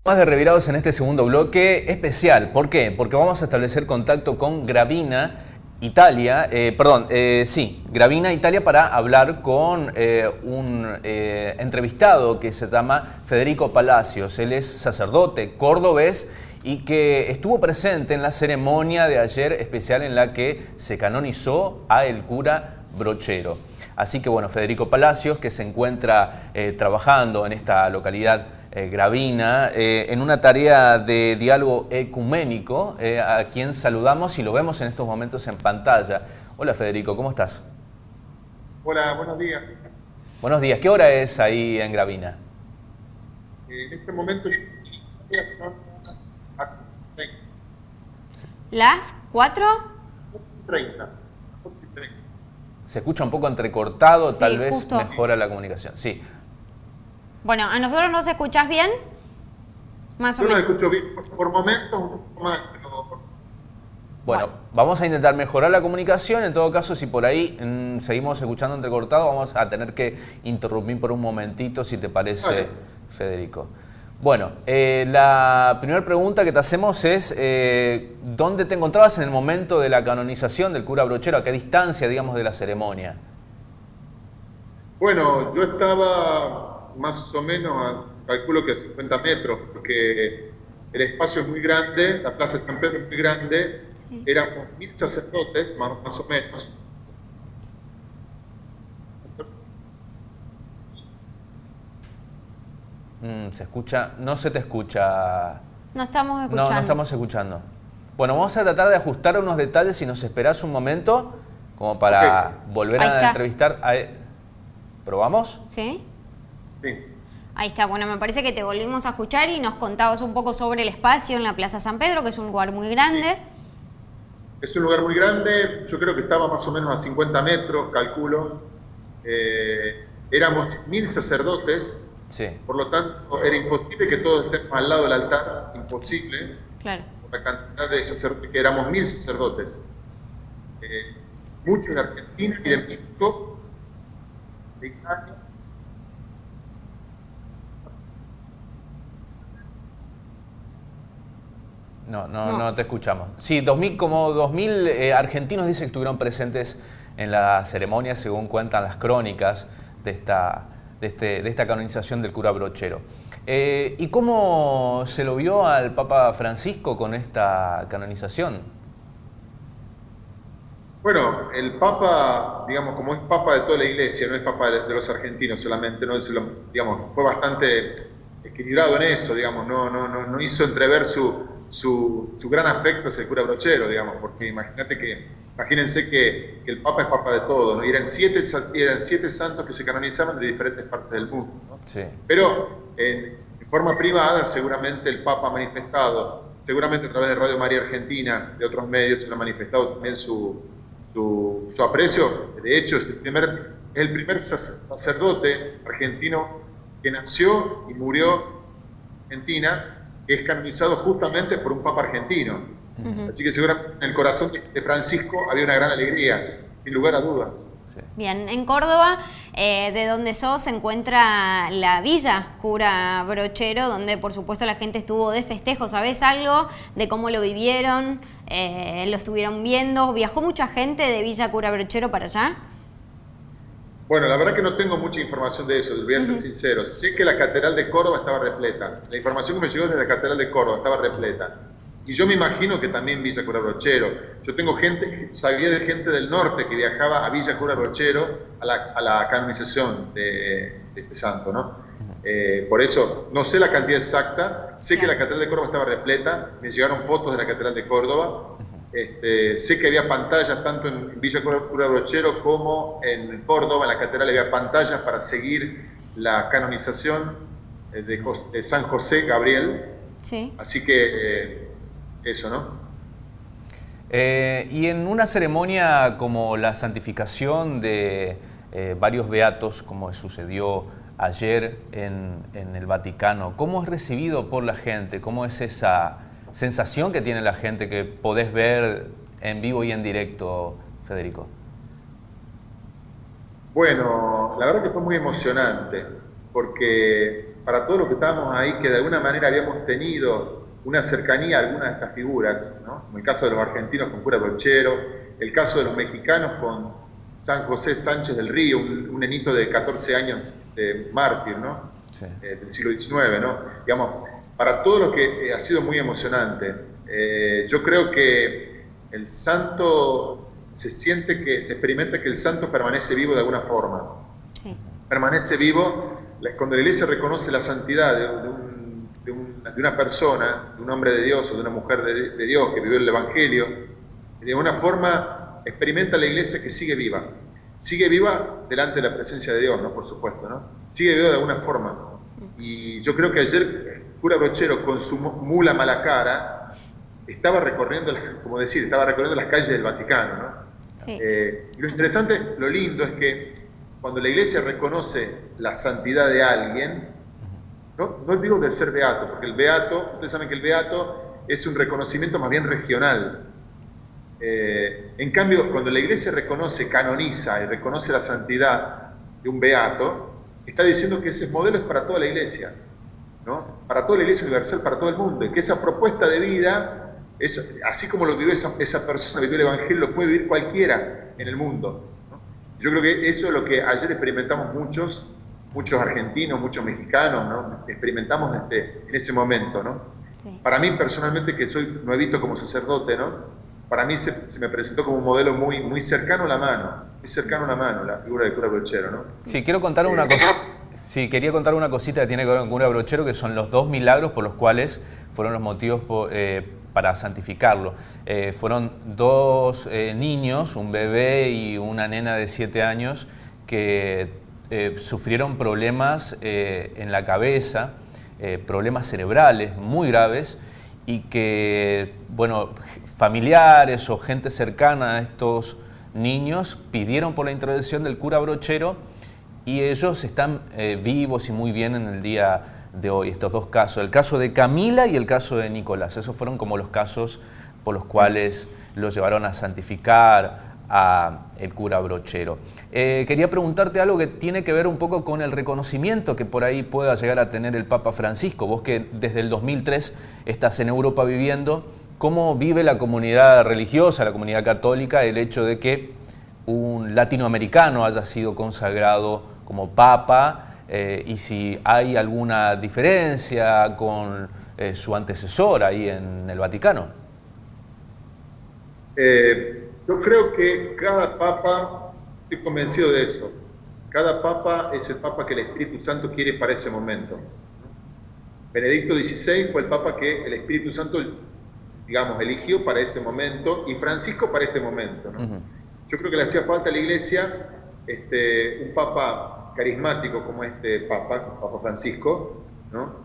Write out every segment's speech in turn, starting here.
Más de Revirados en este segundo bloque especial. ¿Por qué? Porque vamos a establecer contacto con Gravina, Italia, Gravina, Italia, para hablar con un entrevistado que se llama Federico Palacios. Él es sacerdote cordobés y que estuvo presente en la ceremonia de ayer especial en la que se canonizó a el cura Brochero. Así que bueno, Federico Palacios, que se encuentra trabajando en esta localidad Gravina, en una tarea de diálogo ecuménico, a quien saludamos y lo vemos en estos momentos en pantalla. Hola Federico, ¿cómo estás? Hola, buenos días. Buenos días, ¿qué hora es ahí en Gravina? En este momento son ¿Las 4? 30. Se escucha un poco entrecortado, Sí, tal vez justo. mejora la comunicación. Sí. Bueno, ¿a nosotros nos escuchás bien? Más o Yo lo menos. escucho bien por momentos, un poco más, pero Bueno, vamos a intentar mejorar la comunicación. En todo caso, si por ahí seguimos escuchando entrecortado, vamos a tener que interrumpir por un momentito, si te parece, Vale. Federico. Bueno, la primera pregunta que te hacemos es, ¿dónde te encontrabas en el momento de la canonización del cura Brochero? ¿A qué distancia, digamos, de la ceremonia? bueno, yo estaba más o menos, calculo que a 50 metros, porque el espacio es muy grande, la plaza de San Pedro es muy grande, Sí. éramos 1000 sacerdotes, más o menos. Se escucha, no se te escucha. No estamos escuchando. No estamos escuchando. Bueno, vamos a tratar de ajustar unos detalles si nos esperás un momento, como para volver Ahí a está. entrevistar a... ¿Probamos? ¿Sí? Sí. Ahí está. Bueno, me parece que te volvimos a escuchar y nos contabas un poco sobre el espacio en la Plaza San Pedro, que es un lugar muy grande. Es un lugar muy grande, yo creo que estaba más o menos a 50 metros, calculo. Éramos 1000 sacerdotes, Sí. por lo tanto era imposible que todos estemos al lado del altar, imposible, Claro. por la cantidad de sacerdotes, que éramos 1000 sacerdotes. Muchos de Argentina y de México, de Italia. No te escuchamos. Sí, como 2000 argentinos dicen que estuvieron presentes en la ceremonia, según cuentan las crónicas de esta canonización del cura Brochero. ¿Y cómo se lo vio al Papa Francisco con esta canonización? Bueno, el Papa, digamos, como es Papa de toda la Iglesia, no es Papa de los argentinos solamente, no, digamos, fue bastante equilibrado en eso, digamos, no hizo entrever su gran afecto hacia el cura Brochero, digamos, porque imagínense que el Papa es Papa de todo, ¿no? Y eran siete santos que se canonizaban de diferentes partes del mundo, ¿no? Sí. Pero en forma privada, seguramente el Papa ha manifestado, seguramente a través de Radio María Argentina, de otros medios, se ha manifestado también su aprecio. De hecho, es el primer sacerdote argentino que nació y murió en Argentina, que es canonizado justamente por un papa argentino. Así que seguramente en el corazón de Francisco había una gran alegría, sin lugar a dudas. Sí. Bien, en Córdoba, de donde sos, se encuentra la Villa Cura Brochero, donde por supuesto la gente estuvo de festejo. ¿Sabés algo de cómo lo vivieron? ¿Lo estuvieron viendo? ¿Viajó mucha gente de Villa Cura Brochero para allá? Bueno, la verdad que no tengo mucha información de eso, les voy a ser sincero. Sé que la Catedral de Córdoba estaba repleta. La información que me llegó desde la Catedral de Córdoba estaba repleta. Y yo me imagino que también Villa Cura Brochero. Yo tengo sabía de gente del norte que viajaba a Villa Cura Brochero a la canonización de este santo, ¿no? Por eso, no sé la cantidad exacta, sé que la Catedral de Córdoba estaba repleta, me llegaron fotos de la Catedral de Córdoba. Sé que había pantallas tanto en Villa Cura Brochero como en Córdoba, en la catedral había pantallas para seguir la canonización de San José Gabriel. Sí. Así que eso, ¿no? Y en una ceremonia como la santificación de varios beatos, como sucedió ayer en el Vaticano, ¿cómo es recibido por la gente? ¿Cómo es esa sensación que tiene la gente que podés ver en vivo y en directo, Federico? Bueno, la verdad que fue muy emocionante. porque para todos los que estábamos ahí, que de alguna manera habíamos tenido una cercanía a algunas de estas figuras, ¿no? Como el caso de los argentinos con Cura Brochero, el caso de los mexicanos con San José Sánchez del Río, un nenito de 14 años de mártir, ¿no? Sí. Del siglo XIX, ¿no? Digamos, para todo lo que ha sido muy emocionante. Yo creo que el santo se experimenta que el santo permanece vivo de alguna forma. Sí. Permanece vivo cuando la Iglesia reconoce la santidad de una persona, de un hombre de Dios o de una mujer de Dios que vivió el Evangelio. De alguna forma experimenta la Iglesia que sigue viva. Sigue viva delante de la presencia de Dios, ¿no? Por supuesto, ¿no? Sigue viva de alguna forma. Y yo creo que ayer Cura Brochero con su mula Malacara estaba recorriendo, estaba recorriendo las calles del Vaticano, ¿no? Sí. Y lo interesante, lo lindo es que cuando la Iglesia reconoce la santidad de alguien, no digo del ser beato, porque el beato, ustedes saben que el beato es un reconocimiento más bien regional. En cambio, cuando la Iglesia canoniza y reconoce la santidad de un beato, está diciendo que ese modelo es para toda la Iglesia, ¿no? Para toda la Iglesia universal, para todo el mundo, y que esa propuesta de vida, así como lo vivió esa persona, vivió el Evangelio, lo puede vivir cualquiera en el mundo, ¿no? Yo creo que eso es lo que ayer experimentamos muchos argentinos, muchos mexicanos, ¿no? Experimentamos en ese momento, ¿no? Sí. Para mí personalmente, que soy nuevito como sacerdote, ¿no? Para mí se me presentó como un modelo muy cercano a la mano, la figura de Cura Brochero, ¿no? Sí, quiero contar una cosa. Sí, quería contar una cosita que tiene que ver con Cura Brochero, que son los 2 milagros por los cuales fueron los motivos para santificarlo. Fueron 2 niños, un bebé y una nena de 7 años, que sufrieron problemas en la cabeza, problemas cerebrales muy graves, y que, bueno, familiares o gente cercana a estos niños pidieron por la intervención del Cura Brochero, y ellos están vivos y muy bien en el día de hoy, estos 2 casos, el caso de Camila y el caso de Nicolás. Esos fueron como los casos por los cuales los llevaron a santificar a el Cura Brochero. Quería preguntarte algo que tiene que ver un poco con el reconocimiento que por ahí pueda llegar a tener el Papa Francisco. Vos que desde el 2003 estás en Europa viviendo, ¿cómo vive la comunidad religiosa, la comunidad católica, el hecho de que un latinoamericano haya sido consagrado como Papa, y si hay alguna diferencia con su antecesor ahí en el Vaticano? Yo creo que cada Papa, estoy convencido de eso, cada Papa es el Papa que el Espíritu Santo quiere para ese momento. Benedicto XVI fue el Papa que el Espíritu Santo, digamos, eligió para ese momento, y Francisco para este momento, ¿no? Yo creo que le hacía falta a la Iglesia un Papa carismático como Papa Francisco, ¿no?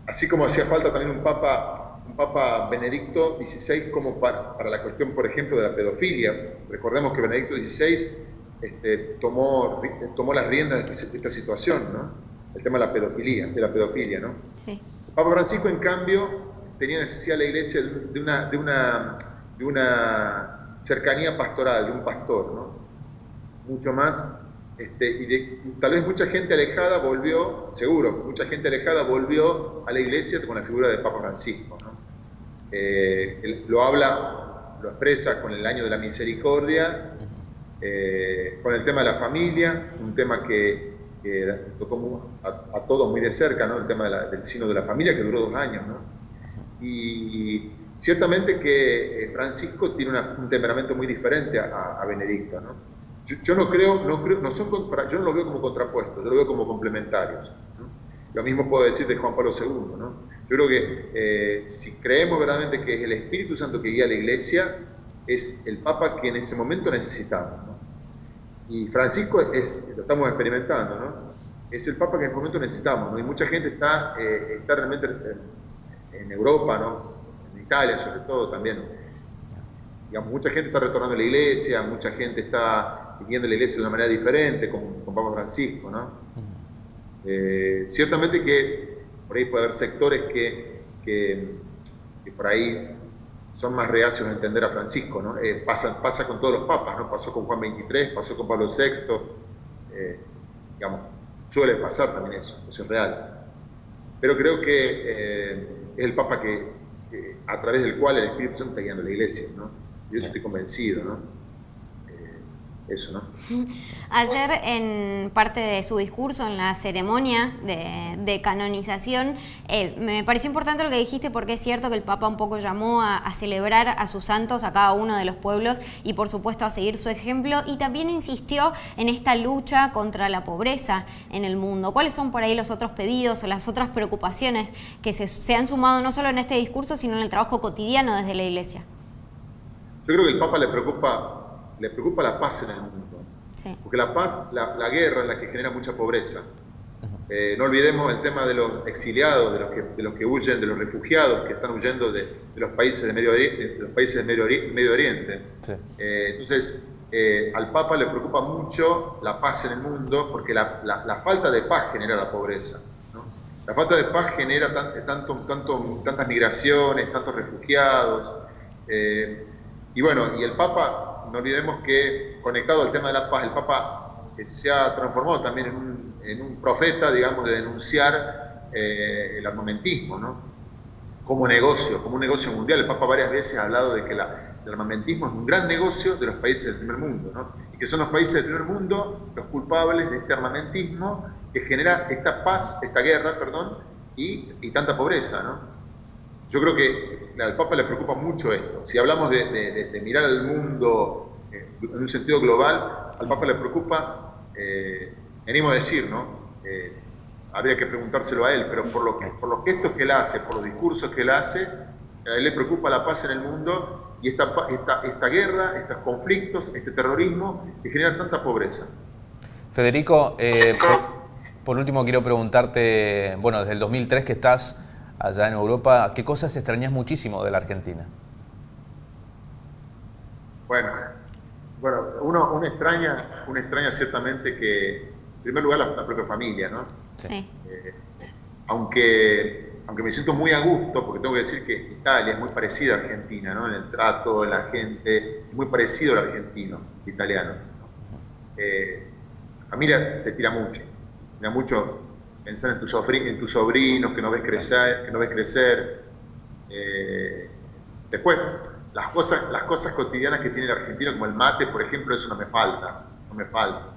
Así como hacía falta también un Papa Benedicto XVI como para la cuestión, por ejemplo, de la pedofilia. Recordemos que Benedicto XVI tomó las riendas de esta situación, ¿no? El tema de la pedofilia, ¿no? Sí. El Papa Francisco, en cambio, tenía necesidad la Iglesia de una cercanía pastoral, de un pastor, ¿no? Mucho más, tal vez mucha gente alejada volvió, seguro, mucha gente alejada volvió a la Iglesia con la figura del Papa Francisco, ¿no? Lo expresa con el año de la misericordia, con el tema de la familia, un tema que tocó a todos muy de cerca, ¿no? El tema del signo de la familia, que duró 2 años, ¿no? Y ciertamente que Francisco tiene un temperamento muy diferente a Benedicto, ¿no? Yo no lo veo como contrapuestos, yo lo veo como complementarios, ¿no? Lo mismo puedo decir de Juan Pablo II, ¿no? Yo creo que si creemos verdaderamente que es el Espíritu Santo que guía a la Iglesia, es el Papa que en ese momento necesitamos, ¿no? Y Francisco lo estamos experimentando, ¿no? Es el Papa que en este momento necesitamos, ¿no? Y mucha gente está realmente en Europa, ¿no? En Italia sobre todo también. Digamos, mucha gente está retornando a la Iglesia, mucha gente está viviendo la Iglesia de una manera diferente con Papa Francisco, ¿no? Ciertamente que por ahí puede haber sectores que por ahí son más reacios a entender a Francisco, ¿no? Pasa con todos los papas, ¿no? Pasó con Juan XXIII, pasó con Pablo VI, digamos. suele pasar también eso es real. Pero creo que es el Papa a través del cual el Espíritu Santo está guiando la Iglesia, ¿no? Yo estoy convencido, ¿no? Eso, ¿no? Ayer, en parte de su discurso, en la ceremonia de canonización, me pareció importante lo que dijiste, porque es cierto que el Papa un poco llamó a celebrar a sus santos, a cada uno de los pueblos, y por supuesto a seguir su ejemplo, y también insistió en esta lucha contra la pobreza en el mundo. ¿Cuáles son por ahí los otros pedidos o las otras preocupaciones que se han sumado no solo en este discurso, sino en el trabajo cotidiano desde la Iglesia? Yo creo que el Papa le preocupa la paz en el mundo. Sí. Porque la paz, la guerra es la que genera mucha pobreza. No olvidemos el tema de los exiliados, de los que huyen, de los refugiados que están huyendo de los países de Medio Oriente. Sí. Entonces, al Papa le preocupa mucho la paz en el mundo, porque la falta de paz genera la pobreza, ¿no? La falta de paz genera tantas migraciones, tantos refugiados. Y bueno, y el Papa, no olvidemos que, conectado al tema de la paz, el Papa se ha transformado también en un profeta, digamos, de denunciar el armamentismo, ¿no? Como un negocio mundial. El Papa varias veces ha hablado de que el armamentismo es un gran negocio de los países del primer mundo, ¿no? Y que son los países del primer mundo los culpables de este armamentismo que genera esta guerra, y tanta pobreza, ¿no? Yo creo que al Papa le preocupa mucho esto. Si hablamos de mirar al mundo en un sentido global, al Papa le preocupa, venimos a decir, ¿no? Habría que preguntárselo a él, pero por los gestos que él hace, por los discursos que él hace, a él le preocupa la paz en el mundo y esta guerra, estos conflictos, este terrorismo que genera tanta pobreza. Federico, por último quiero preguntarte, bueno, desde el 2003 que estás allá en Europa, ¿qué cosas extrañas muchísimo de la Argentina? Bueno, uno extraña ciertamente que, en primer lugar, la propia familia, ¿no? Sí. Aunque me siento muy a gusto, porque tengo que decir que Italia es muy parecida a Argentina, ¿no? En el trato, en la gente, es muy parecido al argentino, italiano. La familia te tira mucho pensar en tus sobrinos que no ves crecer. Después, las cosas cotidianas que tiene el argentino, como el mate, por ejemplo, eso no me falta.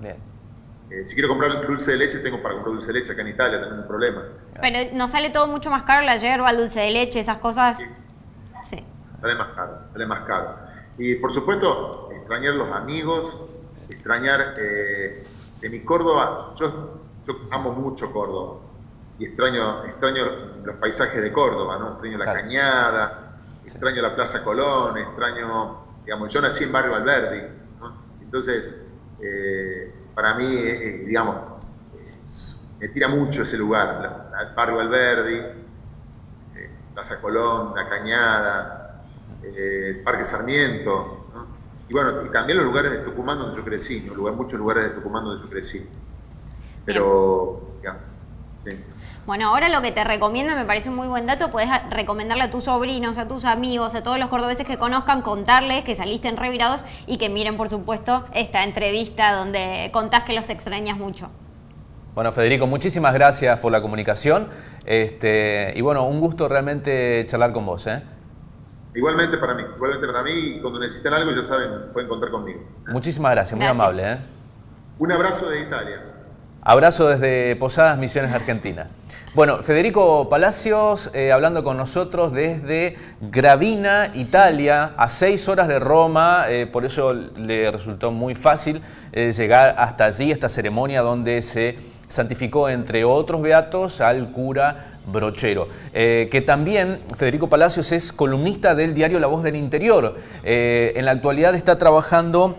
Bien. Si quiero comprar un dulce de leche, tengo para comprar dulce de leche acá en Italia, también no hay problema. Pero nos sale todo mucho más caro, la yerba, el dulce de leche, esas cosas. Sí. Sale más caro. Y por supuesto, extrañar los amigos, extrañar de mi Córdoba. Yo amo mucho Córdoba y extraño los paisajes de Córdoba, ¿no? Extraño la Cañada, extraño la Plaza Colón, digamos, yo nací en Barrio Alberdi, ¿no? Entonces, para mí, me tira mucho ese lugar, el Barrio Alberdi, Plaza Colón, la Cañada, el Parque Sarmiento, ¿no? Y bueno, y también los lugares de Tucumán donde yo crecí, muchos lugares de Tucumán donde yo crecí. Pero, sí. Bueno, ahora lo que te recomiendo, me parece un muy buen dato, podés recomendarle a tus sobrinos, a tus amigos, a todos los cordobeses que conozcan, contarles que saliste en Revirados y que miren, por supuesto, esta entrevista donde contás que los extrañas mucho. Bueno, Federico, muchísimas gracias por la comunicación y bueno, un gusto realmente charlar con vos, ¿eh? Igualmente para mí, y cuando necesiten algo, ya saben, pueden contar conmigo. Muchísimas gracias, muy amable, ¿eh? Un abrazo de Italia. Abrazo desde Posadas Misiones, Argentina. Bueno, Federico Palacios hablando con nosotros desde Gravina, Italia, a 6 horas de Roma, por eso le resultó muy fácil llegar hasta allí, esta ceremonia donde se santificó, entre otros beatos, al cura Brochero, que también Federico Palacios es columnista del diario La Voz del Interior. En la actualidad está trabajando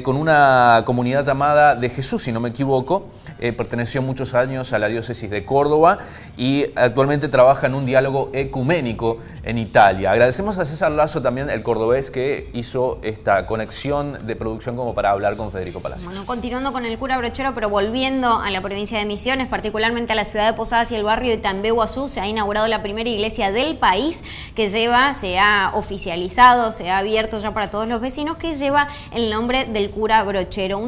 con una comunidad llamada de Jesús, si no me equivoco. Perteneció muchos años a la diócesis de Córdoba y actualmente trabaja en un diálogo ecuménico en Italia. Agradecemos a César Lazo también, el cordobés, que hizo esta conexión de producción como para hablar con Federico Palacios. Bueno, continuando con el cura Brochero, pero volviendo a la provincia de Misiones, particularmente a la ciudad de Posadas y el barrio de Tambeguazú, se ha inaugurado la primera iglesia del país que se ha oficializado, se ha abierto ya para todos los vecinos, que lleva el nombre del cura Brochero.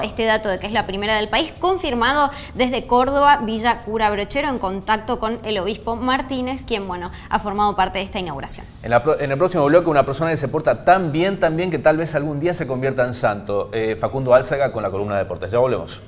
Este dato de que es la primera del país, confirmado confirmado desde Córdoba, Villa Cura Brochero, en contacto con el obispo Martínez, quien, bueno, ha formado parte de esta inauguración. En el próximo bloque, una persona que se porta tan bien que tal vez algún día se convierta en santo. Facundo Álzaga con la columna de deportes. Ya volvemos.